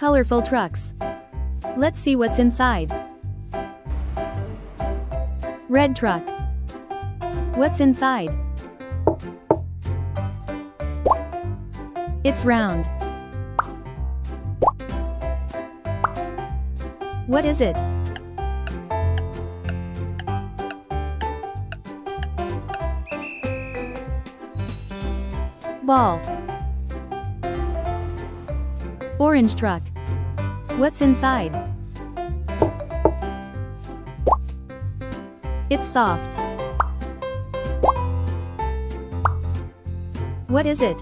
Colorful trucks. Let's see what's inside. Red truck. What's inside? It's round. What is it? Ball. Orange truck. What's inside? It's soft. What is it?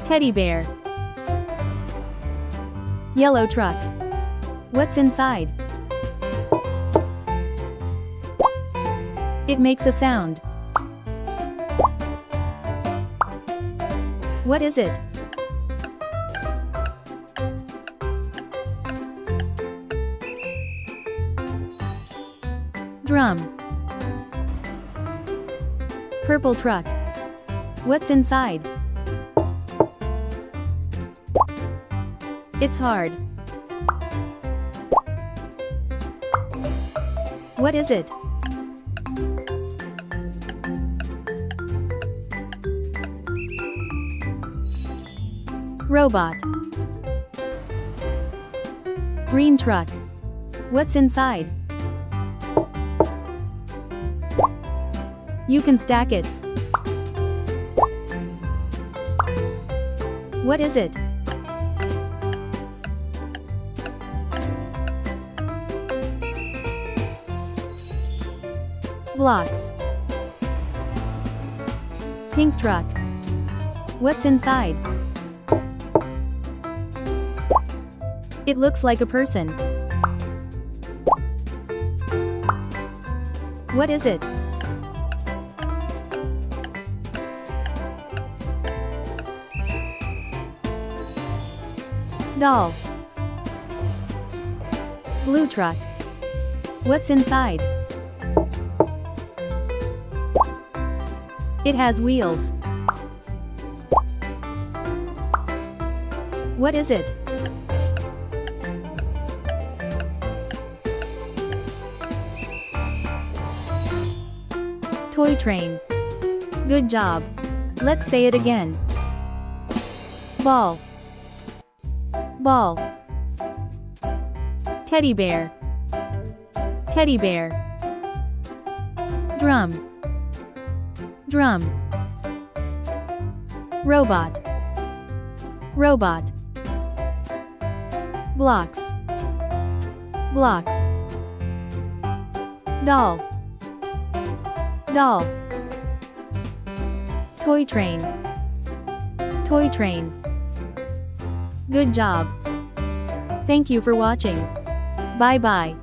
Teddy bear. Yellow truck. What's inside? It makes a sound. What is it? Drum. Purple truck. What's inside? It's hard. What is it? Robot. Green truck. What's inside? You can stack it. What is it? Blocks. Pink truck. What's inside? It looks like a person. What is it? Doll. Blue truck. What's inside? It has wheels. What is it? Toy train. Good job. Let's say it again. Ball. Ball. Teddy bear. Teddy bear. Drum. Drum. Robot. Robot. Blocks. Blocks. Doll. Doll. Toy train. Toy train. Good job. Thank you for watching. Bye bye.